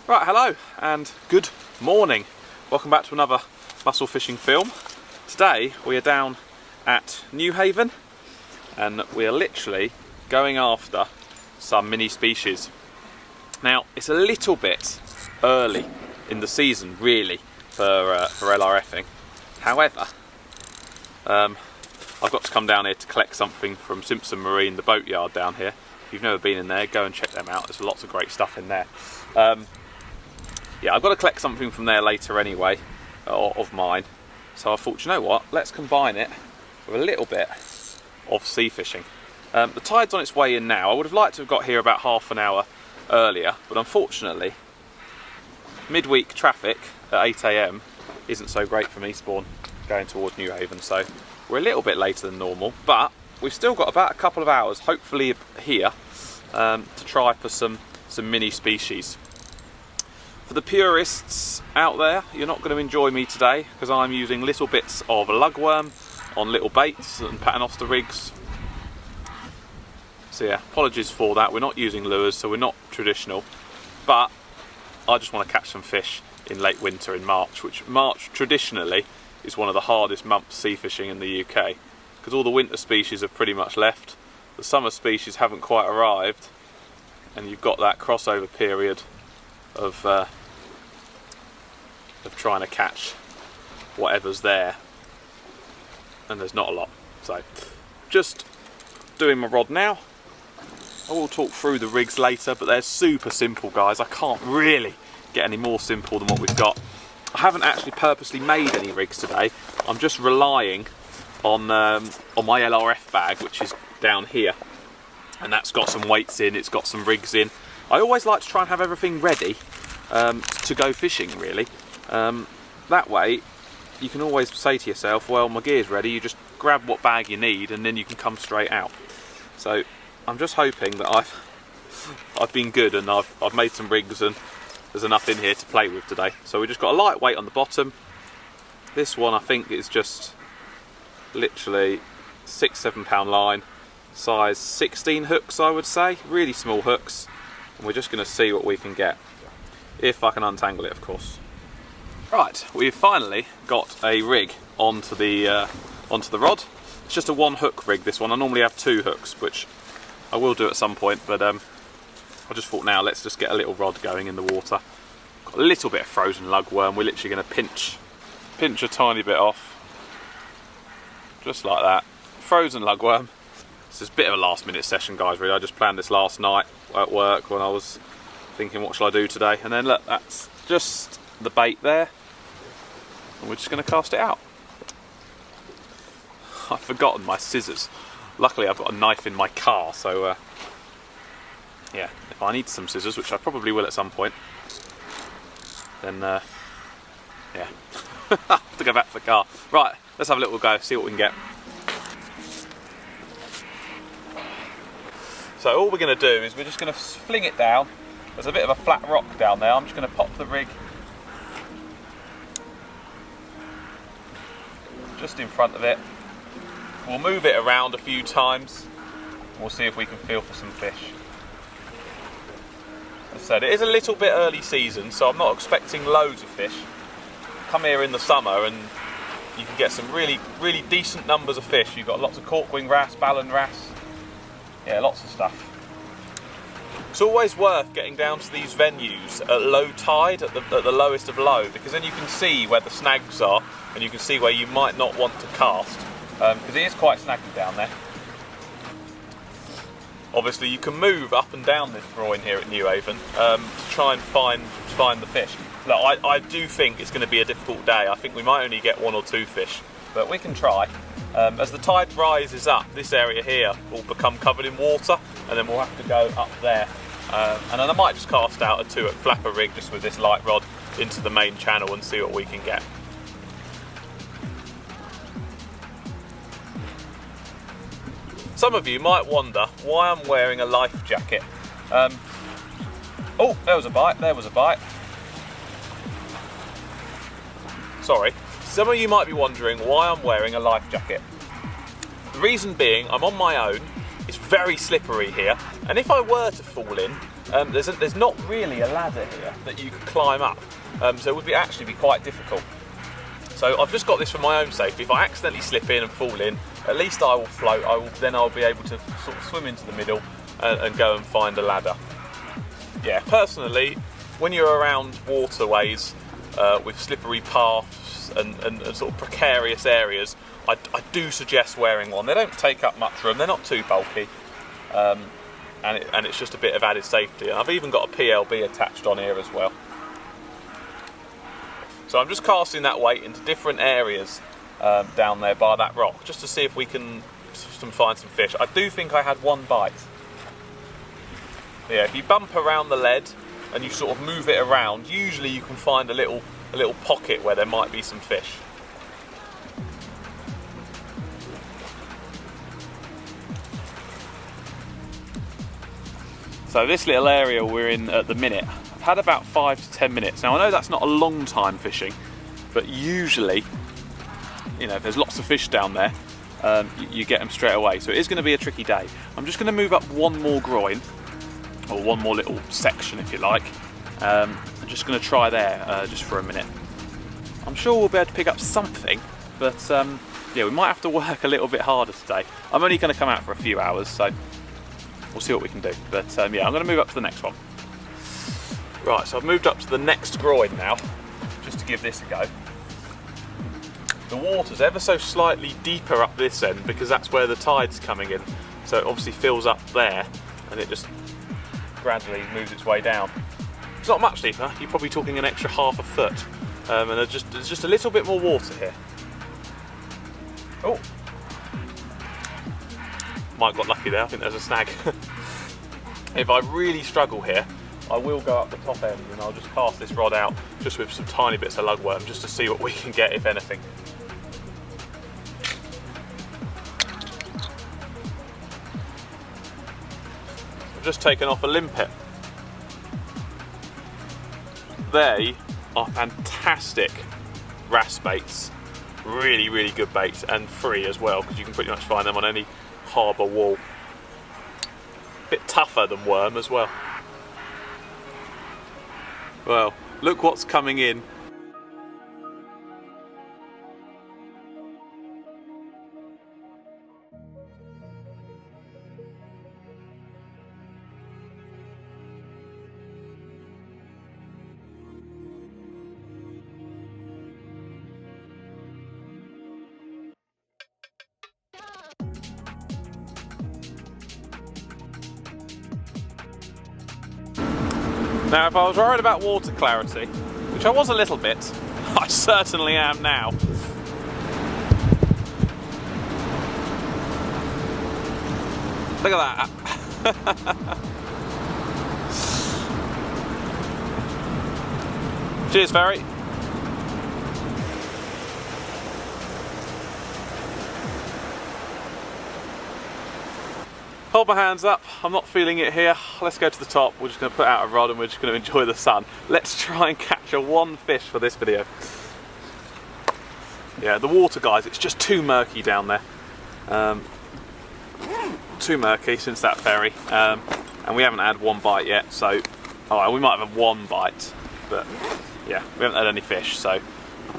Right, hello and good morning. Welcome back to another mussel fishing film. Today we are down at Newhaven and we are literally going after some mini species. Now it's a little bit early in the season really for LRFing. However, I've got to come down here to collect something from Simpson Marine, the boat yard down here. If you've never been in there, go and check them out. There's lots of great stuff in there. Yeah, I've got to collect something from there later anyway, of mine. So I thought, you know what, let's combine it with a little bit of sea fishing. The tide's on its way in now. I would have liked to have got here about half an hour earlier, but unfortunately, midweek traffic at 8 AM isn't so great from Eastbourne going towards Newhaven, so we're a little bit later than normal, but we've still got about a couple of hours, hopefully here, to try for some mini species. For the purists out there, you're not going to enjoy me today because I'm using little bits of lugworm on little baits and paternoster rigs. So yeah, apologies for that. We're not using lures, so we're not traditional. But I just want to catch some fish in late winter in March, which March traditionally is one of the hardest months sea fishing in the UK because all the winter species have pretty much left. The summer species haven't quite arrived, and you've got that crossover period of trying to catch whatever's there, and there's not a lot. So just doing my rod now. I will talk through the rigs later, but they're super simple, guys. I can't really get any more simple than what we've got. I haven't actually purposely made any rigs today. I'm just relying on my LRF bag, which is down here, and that's got some weights in, it's got some rigs in. I always like to try and have everything ready to go fishing really. That way you can always say to yourself, well, my gear's ready, you just grab what bag you need and then you can come straight out. So I'm just hoping that I've been good and I've made some rigs and there's enough in here to play with today. So we just got a lightweight on the bottom. This one I think is just literally 6-7 pound line, size 16 hooks I would say, really small hooks, and we're just going to see what we can get. If I can untangle it, of course. Right, we've finally got a rig onto the rod. It's just a one hook rig, this one. I normally have two hooks, which I will do at some point, but I just thought now let's just get a little rod going in the water. Got a little bit of frozen lugworm. We're literally going to pinch a tiny bit off, just like that. Frozen lugworm. This is a bit of a last minute session, guys, really. I just planned this last night at work when I was thinking what shall I do today, and then look, that's just the bait there and we're just going to cast it out. I've forgotten my scissors. Luckily I've got a knife in my car, so yeah, if I need some scissors, which I probably will at some point, then yeah, I have to go back to the car. Right, let's have a little go, see what we can get. So all we're going to do is we're just going to fling it down. There's a bit of a flat rock down there. I'm just going to pop the rig just in front of it. We'll move it around a few times. We'll see if we can feel for some fish. As I said, it is a little bit early season, so I'm not expecting loads of fish. Come here in the summer and you can get some really decent numbers of fish. You've got lots of corkwing wrasse, ballan wrasse. Yeah, lots of stuff. It's always worth getting down to these venues at low tide, at the lowest of low, because then you can see where the snags are and you can see where you might not want to cast, because it is quite snaggy down there. Obviously you can move up and down this groin here at Newhaven to try and find the fish. Look, I do think it's going to be a difficult day. I think we might only get one or two fish, but we can try. As the tide rises up, this area here will become covered in water, and then we'll have to go up there. And then I might just cast out a 2-hook flapper rig just with this light rod into the main channel and see what we can get. Some of you might wonder why I'm wearing a life jacket. Oh, there was a bite. Sorry. Some of you might be wondering why I'm wearing a life jacket. The reason being, I'm on my own, it's very slippery here, and if I were to fall in, there's not really a ladder here that you could climb up, so it would actually be quite difficult. So I've just got this for my own safety. If I accidentally slip in and fall in, at least I will float. Then I'll be able to sort of swim into the middle and go and find a ladder. Yeah, personally, when you're around waterways with slippery paths and sort of precarious areas, I do suggest wearing one. They don't take up much room, they're not too bulky, and it's just a bit of added safety. And I've even got a PLB attached on here as well. So I'm just casting that weight into different areas down there by that rock, just to see if we can find some fish. I do think I had one bite. Yeah, if you bump around the lead and you sort of move it around, usually you can find a little pocket where there might be some fish. So this little area we're in at the minute, I've had about 5 to 10 minutes. Now I know that's not a long time fishing, but usually, you know, if there's lots of fish down there, you get them straight away. So it is going to be a tricky day. I'm just going to move up one more groin, or one more little section if you like. I'm just going to try there just for a minute. I'm sure we'll be able to pick up something, but yeah, we might have to work a little bit harder today. I'm only going to come out for a few hours, so we'll see what we can do. But yeah, I'm going to move up to the next one. Right, so I've moved up to the next groin now, just to give this a go. The water's ever so slightly deeper up this end because that's where the tide's coming in. So it obviously fills up there and it just gradually moves its way down. It's not much deeper, you're probably talking an extra half a foot. And there's just a little bit more water here. Oh! Might have got lucky there, I think there's a snag. If I really struggle here, I will go up the top end and I'll just cast this rod out just with some tiny bits of lugworm just to see what we can get, if anything. I've just taken off a limpet. They are fantastic wrasse baits. Really, really good baits, and free as well, because you can pretty much find them on any harbour wall. Bit tougher than worm as well. Well, look what's coming in. Now, if I was worried about water clarity, which I was a little bit, I certainly am now. Look at that. Cheers, Ferry. Hold my hands up, I'm not feeling it here. Let's go to the top. We're just going to put out a rod and we're just going to enjoy the sun. Let's try and catch a one fish for this video. Yeah, the water, guys, it's just too murky down there. Too murky since that ferry. And we haven't had one bite yet, so we might have had one bite, but yeah, we haven't had any fish, so I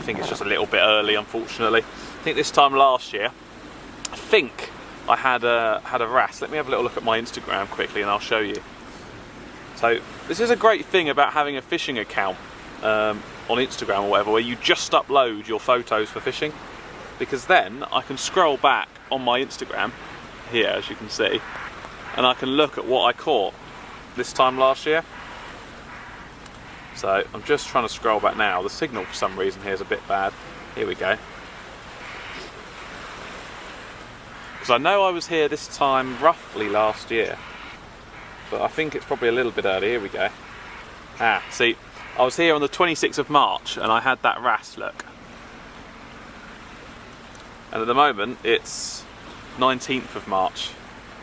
think it's just a little bit early, unfortunately. I think this time last year, I had a wrasse. Let me have a little look at my Instagram quickly and I'll show you. So this is a great thing about having a fishing account on Instagram or whatever, where you just upload your photos for fishing, because then I can scroll back on my Instagram here, as you can see, and I can look at what I caught this time last year. So I'm just trying to scroll back now. The signal for some reason here is a bit bad. Here we go. I know I was here this time roughly last year, but I think it's probably a little bit early. Here we go. See, I was here on the 26th of March and I had that wrasse, look. And at the moment it's 19th of March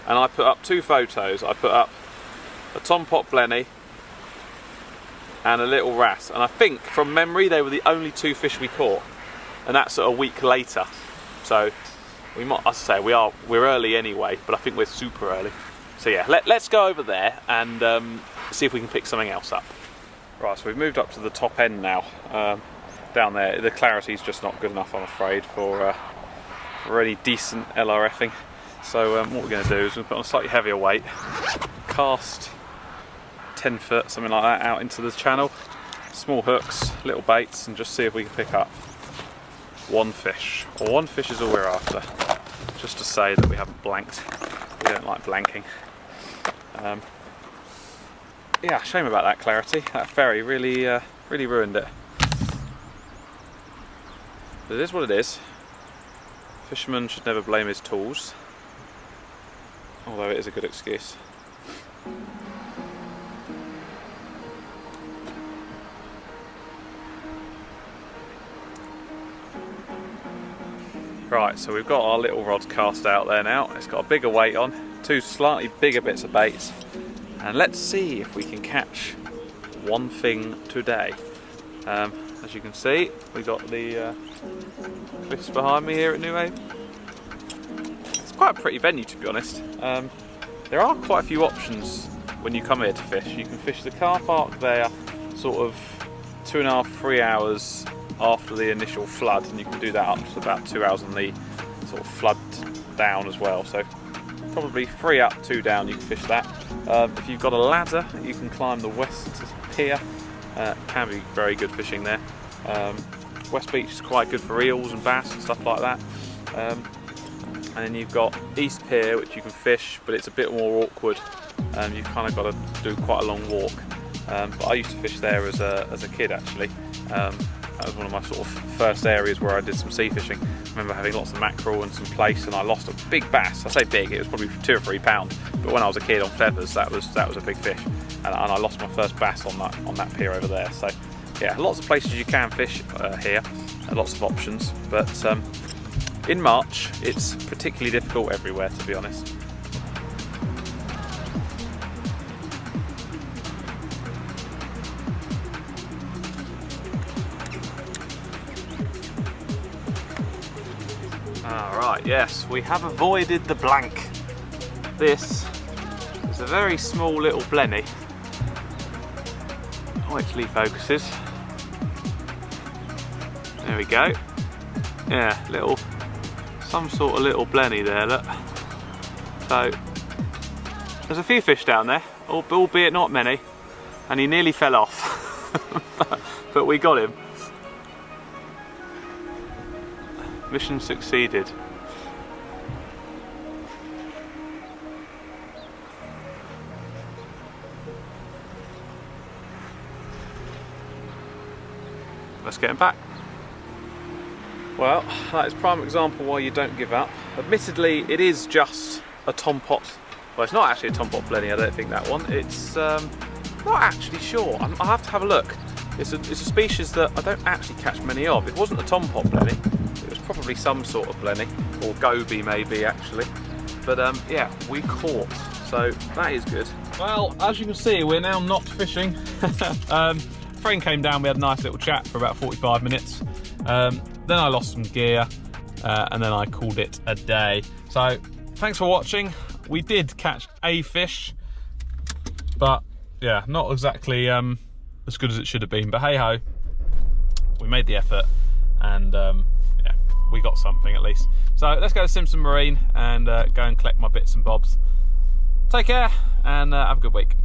and I put up two photos. I put up a tom pot blenny and a little wrasse, and I think from memory they were the only two fish we caught, and that's a week later. So we might, as I say, we're early anyway, but I think we're super early. So yeah, let's go over there and see if we can pick something else up. Right, so we've moved up to the top end now. Down there, the clarity's just not good enough, I'm afraid, for any decent LRFing. So what we're going to do is we'll put on a slightly heavier weight, cast 10 foot, something like that, out into the channel. Small hooks, little baits, and just see if we can pick up one fish. Or one fish is all we're after. Just to say that we haven't blanked. We don't like blanking. Yeah, shame about that clarity. That ferry really ruined it. But it is what it is. Fisherman should never blame his tools. Although it is a good excuse. Right, so we've got our little rod cast out there now. It's got a bigger weight on, 2 slightly bigger bits of baits, and let's see if we can catch one thing today. As you can see, we've got the cliffs behind me here at Newhaven. It's quite a pretty venue, to be honest. There are quite a few options when you come here to fish. You can fish the car park there sort of 2.5 to 3 hours after the initial flood, and you can do that up to about 2 hours on the sort of flood down as well. So probably 3 up, 2 down, you can fish that. If you've got a ladder, you can climb the West Pier. Can be very good fishing there. West Beach is quite good for eels and bass and stuff like that. And then you've got East Pier, which you can fish, but it's a bit more awkward. You've kind of got to do quite a long walk. But I used to fish there as a kid, actually. That was one of my sort of first areas where I did some sea fishing. I remember having lots of mackerel and some plaice, and I lost a big bass. I say big, it was probably 2 or 3 pounds. But when I was a kid on feathers, that was a big fish, and I lost my first bass on that pier over there. So yeah, lots of places you can fish here, lots of options. But in March, it's particularly difficult everywhere, to be honest. Alright, yes, we have avoided the blank. This is a very small little blenny, which focuses. There we go. Yeah, some sort of little blenny there, look. So, there's a few fish down there, albeit not many, and he nearly fell off, but we got him. Mission succeeded. Let's get him back. Well, that is prime example why you don't give up. Admittedly, it is just a tom pot. Well, it's not actually a tom pot blenny, I don't think that one. It's not actually sure. I'll have to have a look. It's a species that I don't actually catch many of. It wasn't a tom pot blenny. It was probably some sort of blenny, or goby maybe actually. But yeah, we caught, so that is good. Well, as you can see, we're now not fishing. Friend came down, we had a nice little chat for about 45 minutes. Then I lost some gear, and then I called it a day. So thanks for watching. We did catch a fish, but yeah, not exactly as good as it should have been. But hey ho, we made the effort, and yeah, we got something at least. So let's go to Simpson Marine and go and collect my bits and bobs. Take care, and have a good week.